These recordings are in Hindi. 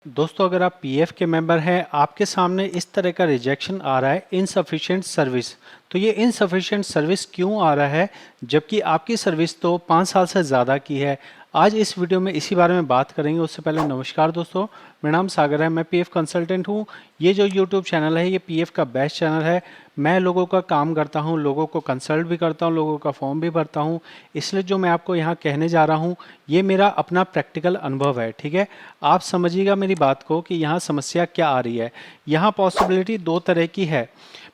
दोस्तों, अगर आप पीएफ के मेंबर हैं, आपके सामने इस तरह का रिजेक्शन आ रहा है इनसफिशिएंट सर्विस। तो ये इनसफिशिएंट सर्विस क्यों आ रहा है जबकि आपकी सर्विस तो 5 साल से ज़्यादा की है। आज इस वीडियो में इसी बारे में बात करेंगे। उससे पहले नमस्कार दोस्तों, मेरा नाम सागर है, मैं पीएफ कंसल्टेंट हूँ। ये जो यूट्यूब चैनल है ये पीएफ का बेस्ट चैनल है। मैं लोगों का काम करता हूँ, लोगों को कंसल्ट भी करता हूँ, लोगों का फॉर्म भी भरता हूँ। इसलिए जो मैं आपको यहाँ कहने जा रहा हूँ ये मेरा अपना प्रैक्टिकल अनुभव है। ठीक है, आप समझिएगा मेरी बात को कि यहाँ समस्या क्या आ रही है। यहाँ पॉसिबिलिटी दो तरह की है।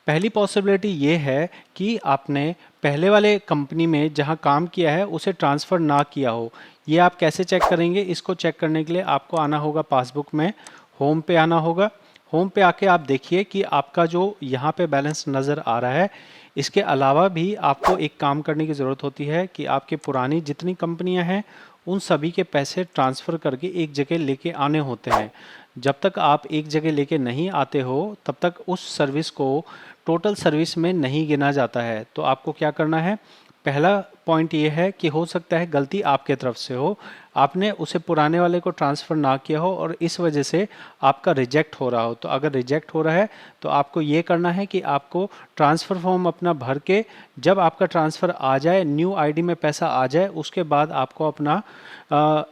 पहली पॉसिबिलिटी ये है कि आपने पहले वाले कंपनी में जहाँ काम किया है उसे ट्रांसफ़र ना किया हो। ये आप कैसे चेक करेंगे? इसको चेक करने के लिए आपको आना होगा पासबुक में, होम पे आना होगा। होम पे आके आप देखिए कि आपका जो यहाँ पे बैलेंस नज़र आ रहा है। इसके अलावा भी आपको एक काम करने की ज़रूरत होती है कि आपके पुरानी जितनी कंपनियां हैं उन सभी के पैसे ट्रांसफ़र करके एक जगह लेके आने होते हैं। जब तक आप एक जगह लेके नहीं आते हो तब तक उस सर्विस को टोटल सर्विस में नहीं गिना जाता है। तो आपको क्या करना है? पहला पॉइंट ये है कि हो सकता है गलती आपके तरफ से हो, आपने उसे पुराने वाले को ट्रांसफ़र ना किया हो और इस वजह से आपका रिजेक्ट हो रहा हो। तो अगर रिजेक्ट हो रहा है तो आपको ये करना है कि आपको ट्रांसफ़र फॉर्म अपना भर के जब आपका ट्रांसफ़र आ जाए, न्यू आईडी में पैसा आ जाए, उसके बाद आपको अपना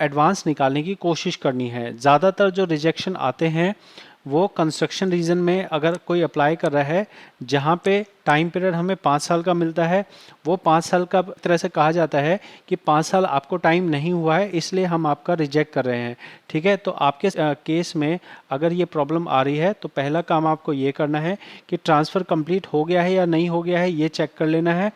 एडवांस निकालने की कोशिश करनी है। ज़्यादातर जो रिजेक्शन आते हैं वो कंस्ट्रक्शन रीजन में अगर कोई अप्लाई कर रहा है जहाँ पे टाइम पीरियड हमें 5 साल का मिलता है, वो 5 साल का तरह से कहा जाता है कि 5 साल आपको टाइम नहीं हुआ है इसलिए हम आपका रिजेक्ट कर रहे हैं। ठीक है, तो आपके केस में अगर ये प्रॉब्लम आ रही है तो पहला काम आपको ये करना है कि ट्रांसफ़र कंप्लीट हो गया है या नहीं हो गया है ये चेक कर लेना है।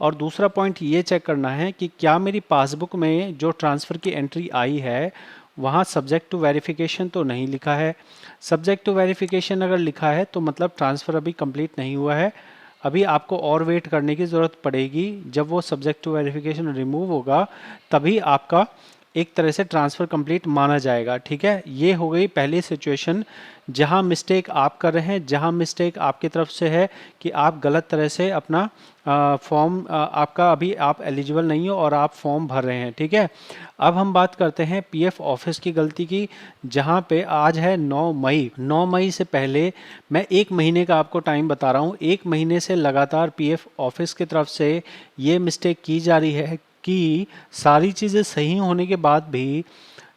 और दूसरा पॉइंट ये चेक करना है कि क्या मेरी पासबुक में जो ट्रांसफ़र की एंट्री आई है वहाँ सब्जेक्ट टू वेरिफिकेशन तो नहीं लिखा है। सब्जेक्ट टू वेरिफिकेशन अगर लिखा है तो मतलब ट्रांसफ़र अभी कंप्लीट नहीं हुआ है। अभी आपको और वेट करने की ज़रूरत पड़ेगी। जब वो सब्जेक्ट टू वेरिफिकेशन रिमूव होगा तभी आपका एक तरह से ट्रांसफ़र कंप्लीट माना जाएगा। ठीक है, ये हो गई पहली सिचुएशन जहां मिस्टेक आप कर रहे हैं, जहां मिस्टेक आपकी तरफ से है कि आप गलत तरह से अपना फॉर्म आपका अभी आप एलिजिबल नहीं हो और आप फॉर्म भर रहे हैं। ठीक है, अब हम बात करते हैं पीएफ ऑफिस की गलती की। जहां पे आज है 9 मई, 9 मई से पहले मैं 1 महीने का आपको टाइम बता रहा हूं। 1 महीने से लगातार पीएफ ऑफिस की तरफ से ये मिस्टेक की जा रही है कि सारी चीज़ें सही होने के बाद भी,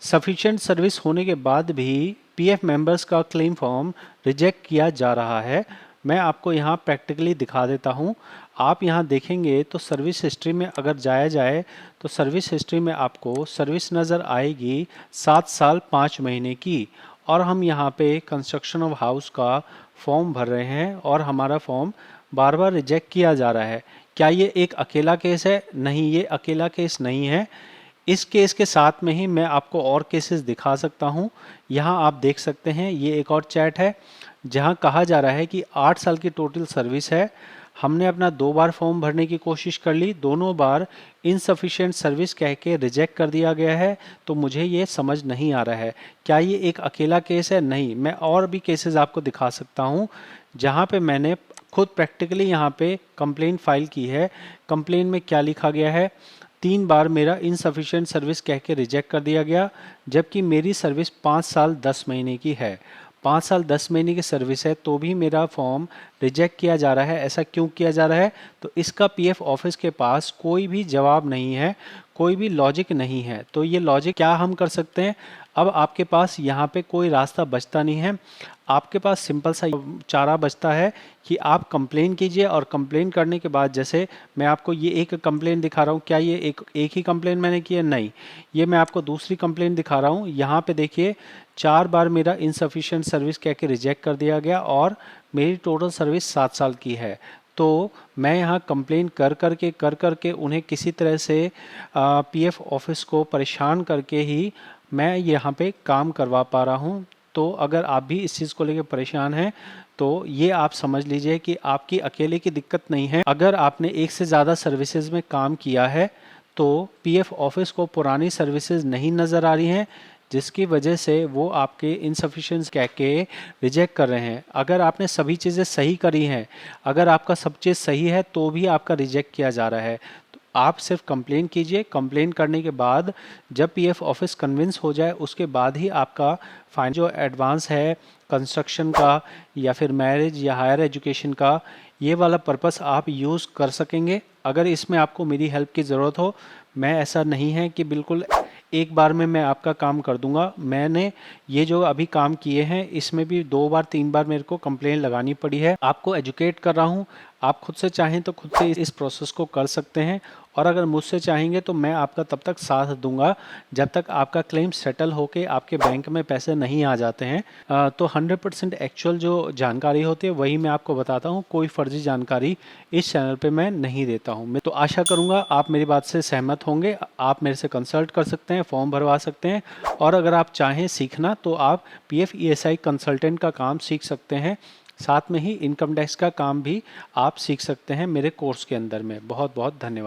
सफिशिएंट सर्विस होने के बाद भी पीएफ मेंबर्स का क्लेम फॉर्म रिजेक्ट किया जा रहा है। मैं आपको यहाँ प्रैक्टिकली दिखा देता हूँ। आप यहाँ देखेंगे तो सर्विस हिस्ट्री में अगर जाया जाए तो सर्विस हिस्ट्री में आपको सर्विस नज़र आएगी 7 साल 5 महीने की। और हम यहाँ पे कंस्ट्रक्शन ऑफ हाउस का फॉर्म भर रहे हैं और हमारा फॉर्म बार बार रिजेक्ट किया जा रहा है। क्या ये एक अकेला केस है? नहीं, ये अकेला केस नहीं है। इस केस के साथ में ही मैं आपको और केसेस दिखा सकता हूँ। यहाँ आप देख सकते हैं ये एक और चैट है जहाँ कहा जा रहा है कि 8 साल की टोटल सर्विस है। हमने अपना 2 बार फॉर्म भरने की कोशिश कर ली, दोनों बार इनसफिशिएंट सर्विस कह के रिजेक्ट कर दिया गया है। तो मुझे ये समझ नहीं आ रहा है क्या ये एक अकेला केस है? नहीं, मैं और भी केसेस आपको दिखा सकता हूँ जहाँ पे मैंने खुद प्रैक्टिकली यहाँ पे कंप्लेंट फाइल की है। कंप्लेंट में क्या लिखा गया है? 3 बार मेरा इनसफिशिएंट सर्विस कह के रिजेक्ट कर दिया गया जबकि मेरी सर्विस 5 साल 10 महीने की है। 5 साल 10 महीने की सर्विस है तो भी मेरा फॉर्म रिजेक्ट किया जा रहा है। ऐसा क्यों किया जा रहा है? तो इसका पीएफ ऑफिस के पास कोई भी जवाब नहीं है, कोई भी लॉजिक नहीं है। तो ये लॉजिक क्या हम कर सकते हैं? अब आपके पास यहाँ पे कोई रास्ता बचता नहीं है। आपके पास सिंपल सा चारा बचता है कि आप कंप्लेन कीजिए और कंप्लेन करने के बाद, जैसे मैं आपको ये एक कंप्लेन दिखा रहा हूँ, क्या ये एक ही कंप्लेन मैंने की है? नहीं, ये मैं आपको दूसरी कंप्लेन दिखा रहा हूँ। यहाँ पे देखिए 4 बार मेरा इनसफिशिएंट सर्विस कह के रिजेक्ट कर दिया गया और मेरी टोटल सर्विस 7 साल की है। तो मैं यहाँ कंप्लेन कर करके उन्हें किसी तरह से पीएफ ऑफिस को परेशान करके ही मैं यहाँ पे काम करवा पा रहा हूँ। तो अगर आप भी इस चीज़ को लेकर परेशान हैं तो ये आप समझ लीजिए कि आपकी अकेले की दिक्कत नहीं है। अगर आपने एक से ज़्यादा सर्विसेज में काम किया है तो पीएफ ऑफिस को पुरानी सर्विसेज नहीं नज़र आ रही हैं जिसकी वजह से वो आपके इनसफिशिएंस कह के रिजेक्ट कर रहे हैं। अगर आपने सभी चीज़ें सही करी हैं, अगर आपका सब चीज़ सही है तो भी आपका रिजेक्ट किया जा रहा है। तो आप सिर्फ कंप्लेन कीजिए। कंप्लेन करने के बाद जब पीएफ ऑफिस कन्विंस हो जाए उसके बाद ही आपका फाइन जो एडवांस है कंस्ट्रक्शन का या फिर मैरिज या हायर एजुकेशन का, ये वाला पर्पस आप यूज़ कर सकेंगे। अगर इसमें आपको मेरी हेल्प की ज़रूरत हो, मैं ऐसा नहीं है कि बिल्कुल एक बार में मैं आपका काम कर दूंगा। मैंने ये जो अभी काम किए हैं इसमें भी 2 बार 3 बार मेरे को कंप्लेन लगानी पड़ी है। आपको एजुकेट कर रहा हूँ, आप खुद से चाहें तो खुद से इस प्रोसेस को कर सकते हैं, और अगर मुझसे चाहेंगे तो मैं आपका तब तक साथ दूंगा जब तक आपका क्लेम सेटल होके आपके बैंक में पैसे नहीं आ जाते हैं। तो 100% एक्चुअल जो जानकारी होती है वही मैं आपको बताता हूँ, कोई फर्जी जानकारी इस चैनल पे मैं नहीं देता हूँ। मैं तो आशा करूँगा आप मेरी बात से सहमत होंगे। आप मेरे से कंसल्ट कर सकते हैं, फॉर्म भरवा सकते हैं, और अगर आप चाहें सीखना तो आप पीएफ ईएसआई कंसल्टेंट का काम सीख सकते हैं। साथ में ही इनकम टैक्स का काम भी आप सीख सकते हैं मेरे कोर्स के अंदर में। बहुत बहुत धन्यवाद।